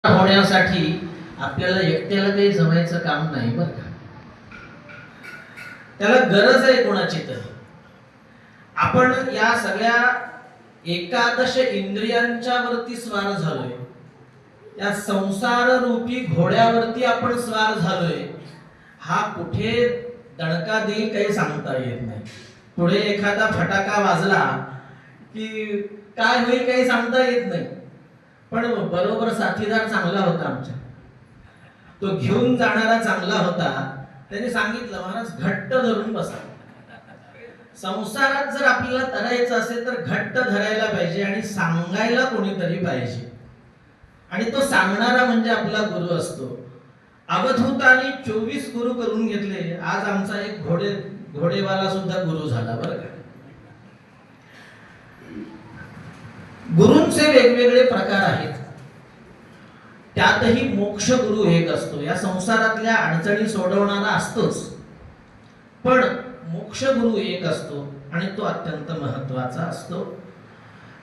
होण्यासाठी आपल्याला एकट्याला काही जमायचं काम नाही बरं का. त्याला गरज आहे कोणाची तरी. आपण या सगळ्या एकादश इंद्रियांच्या वरती स्वार झालोय. या संसार रूपी घोड्यावरती आपण स्वार झालोय. हा कुठे दणका देईल काही सांगता येत नाही. पुढे एखादा फटाका वाजला की काय होईल काही सांगता येत नाही. पण बरोबर साथीदार चांगला होता आमच्या. तो घेऊन जाणारा चांगला होता. त्याने सांगितलं, महाराज घट्ट धरून बसा. संसारात जर आपल्याला तरायचं असेल तर घट्ट धरायला पाहिजे आणि सांगायला कोणीतरी पाहिजे. आणि तो सांगणारा म्हणजे आपला गुरु असतो. अवधूताने 24 गुरु करून घेतले. आज आमचा एक घोडेवाला सुद्धा गुरु झाला बरं का. गुरूंचे वेगवेगळे प्रकार आहेत. त्यातही मोक्ष गुरु एक असतो. या संसारातल्या अडचणी सोडवणारा असतोच, पण मोक्ष गुरु एक असतो आणि तो अत्यंत महत्वाचा असतो.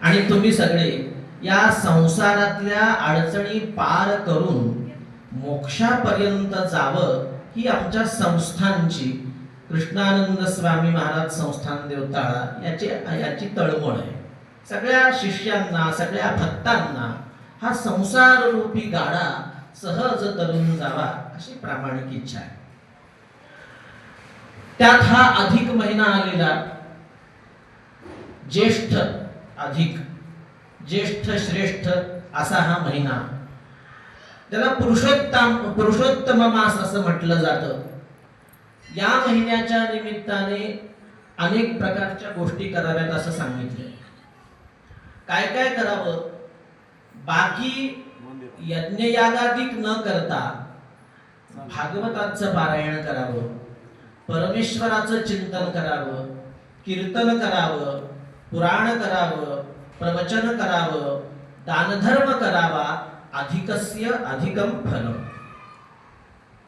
आणि तुम्ही सगळे या संसारातल्या अडचणी पार करून मोक्षापर्यंत जावं ही आमच्या संस्थांची, कृष्णानंद स्वामी महाराज संस्थान देवताळा याची तळमळ आहे. सगळ्या शिष्यांना, सगळ्या भक्तांना हा संसार रूपी गाडा सहज तरून जावा अशी प्रामाणिक इच्छा आहे. त्यात हा अधिक महिना आलेला, ज्येष्ठ अधिक, ज्येष्ठ श्रेष्ठ असा हा महिना. त्याला पुरुषोत्तम मास असं म्हटलं जातं. या महिन्याच्या निमित्ताने अनेक प्रकारच्या गोष्टी कराव्यात असं सांगितलं. काय काय करावं? बाकी यज्ञयागादिक न करता भागवताचं पारायण करावं, परमेश्वराचं चिंतन करावं, कीर्तन करावं, पुराण करावं, प्रवचन करावं, दानधर्म करावा. अधिकस्य अधिकम फल.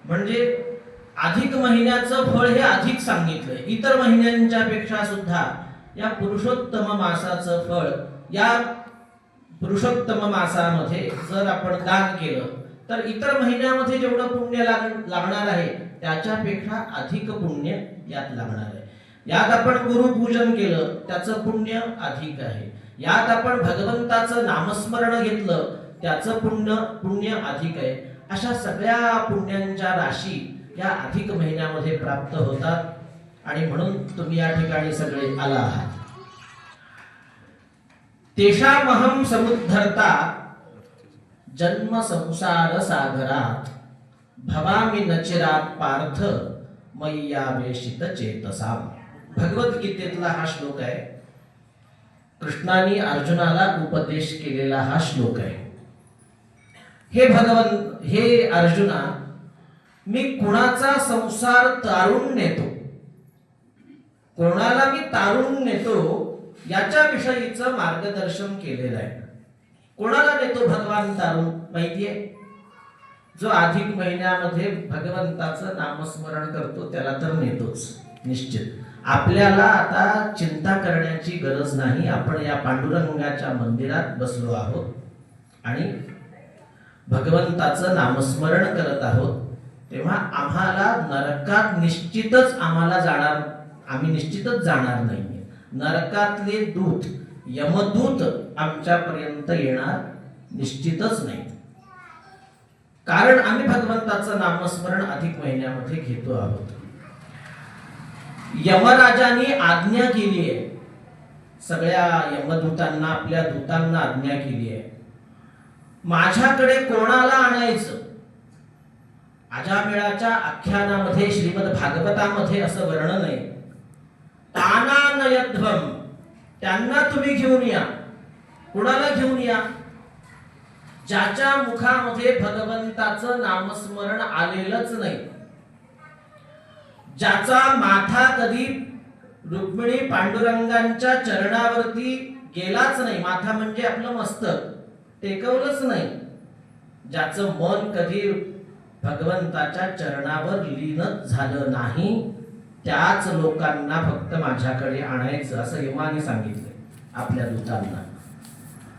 म्हणजे अधिक महिन्याचं फळ हे अधिक सांगितलंय. इतर महिन्यांच्या पेक्षा सुद्धा या पुरुषोत्तम मासाचं फळ, या पुरुषोत्तम मासामध्ये जर आपण दान केलं तर इतर महिन्यामध्ये जेवढं पुण्य लागणार आहे त्याच्यापेक्षा अधिक पुण्य यात लागणार आहे. यात आपण गुरुपूजन केलं त्याचं पुण्य अधिक आहे. यात आपण भगवंताचं नामस्मरण घेतलं त्याचं पुण्य अधिक आहे. अशा सगळ्या पुण्यांच्या राशी या अधिक महिन्यामध्ये प्राप्त होतात. आणि म्हणून तुम्ही या ठिकाणी सगळे आला आहात. तेषामहं समुद्धर्ता जन्म संसार सागरात भवामि नचिरात पार्थ मय्यावेशित चेतसाम. भगवद्गीतेतला हा श्लोक आहे. कृष्णाने अर्जुनाला उपदेश केलेला हा श्लोक आहे. हे अर्जुना, मी कुणाचा संसार तारून नेतो, कोणाला मी तारून नेतो याच्या विषयीचं मार्गदर्शन केलेलं आहे. कोणाला नेतो भगवान तारून माहितीये? जो अधिक महिन्यामध्ये भगवंताचं नामस्मरण करतो त्याला तर नेतोच निश्चित. आपल्याला आता चिंता करण्याची गरज नाही. आपण या पांडुरंगाच्या मंदिरात बसलो आहोत आणि भगवंताचं नामस्मरण करत आहोत. तेव्हा आम्हाला नरकात आम्ही निश्चितच जाणार नाही. नरकातले दूत, यमदूत आमच्यापर्यंत येणार निश्चितच नाही. कारण आम्ही भगवंताचं नामस्मरण अधिक महिन्यामध्ये घेतो आहोत. यमराजांनी आज्ञा केली आहे, सगळ्या यमदूतांना, आपल्या दूतांना आज्ञा केली आहे, माझ्याकडे कोणाला आणायचं. अजामेळाच्या आख्यानामध्ये, श्रीमद भागवतामध्ये असं वर्णन आहे, तानानयध्वम, त्यांना तुम्ही घेऊन या. कुणाला घेऊन या? ज्याच्या मुखामध्ये भगवंताचं नामस्मरण आलेलंच नाही, ज्याचा माथा कधी रुक्मिणी पांडुरंगांच्या चरणावरती गेलाच नाही, माथा म्हणजे आपलं मस्तक टेकवलंच नाही, ज्याचं मन कधी भगवंताच्या चरणावर लीनच झालं नाही, त्याच लोकांना फक्त माझ्याकडे आणायचं असं यमाने सांगितलं आपल्या दूतांना.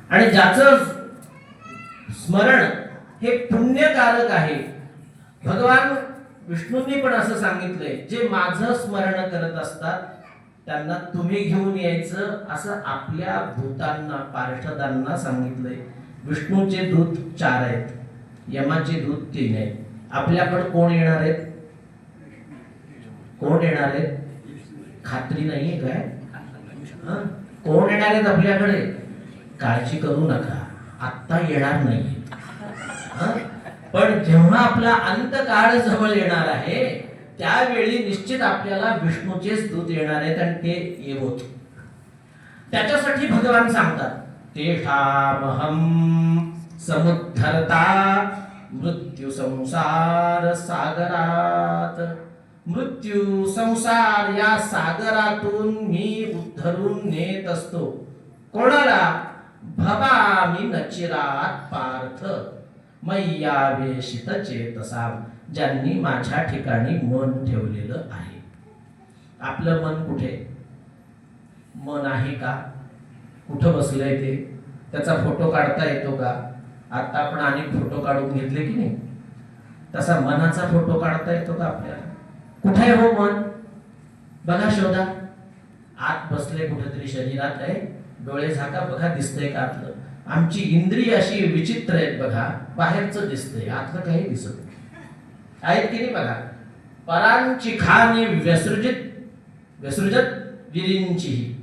आणि ज्याचं स्मरण हे पुण्यकारक आहे. भगवान विष्णूंनी पण असं सांगितलंय, जे माझं स्मरण करत असतात त्यांना तुम्ही घेऊन यायचं, असं आपल्या दूतांना पार्षदांना सांगितलंय. विष्णूचे दूत 4 आहेत, यमाचे दूत 3 आहेत. आपल्याकडे कोण येणार आहेत? कोण येणार आहेत? खात्री नाहीये काय? कोण येणार आहेत आपल्याकडे? काळजी करू नका, आत्ता येणार नाही. पण जेव्हा आपला अंतकाळ जवळ येणार आहे त्यावेळी निश्चित आपल्याला विष्णूचेच दूत येणार आहेत आणि ते येवोत. त्याच्यासाठी भगवान सांगतात, तेषामहं समुद्धरता मृत्यू संसार सागरात. मृत्यू संसार या सागरातून मी उद्धरून नेत असतो. कोणाला? भवामी नचिरात पार्थ मय्यावेशित चेतसाम, ज्यांनी माझ्या ठिकाणी मन ठेवलेलं आहे. आपलं मन कुठे? मन आहे का? कुठं बसलंय ते? त्याचा फोटो काढता येतो का? आता आपण अनेक फोटो काढून घेतले की नाही, तसा मनाचा फोटो काढता येतो का आपल्याला? कुठे आहे हो मन? बघा, शोधा. आत बसले कुठेतरी शरीरात आहे, डोळे झाका, बघा दिसतंय का आतलं? आमची इंद्रिय अशी विचित्र आहेत बघा, बाहेरचं दिसतंय, आतलं काही दिसत नाही. आहेत की नाही बघा. परांची खाणी व्यसृजत विरींची,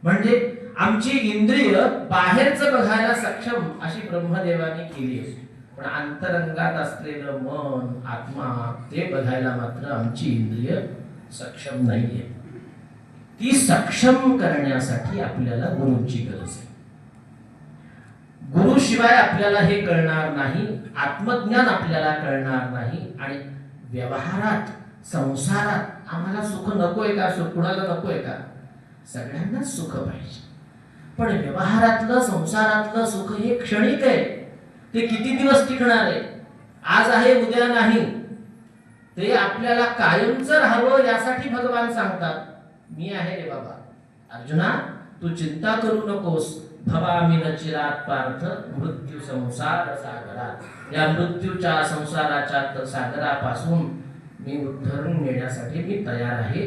म्हणजे आमची इंद्रिय बाहेरचं बघायला सक्षम अशी ब्रह्मदेवाने केली आहे, पण अंतरंगात असलेलं मन, आत्मा, ते बघायला मात्र आमची इंद्रिय सक्षम नाहीये. ती सक्षम करण्यासाठी आपल्याला गुरूंची गरज आहे. गुरु शिवाय आपल्याला हे कळणार नाही, आत्मज्ञान आपल्याला कळणार नाही. आणि व्यवहारात, संसारात आम्हाला सुख नकोय का? सुख कुणाला नकोय का? सगळ्यांनाच सुख पाहिजे. पण व्यवहारातलं, संसारातलं सुख हे क्षणिक आहे. ते किती दिवस टिकणार आहे? आज आहे, उद्या नाही. ते आपल्याला कायमचं राहावं यासाठी भगवान सांगतात, मी आहे रे बाबा. अर्जुना, तू चिंता करू नकोस. भवामी नचिरात पार्थ मृत्यू संसार सागरात. या मृत्यूच्या, संसाराच्या सागरापासून मी उद्धरून नेण्यासाठी मी तयार आहे.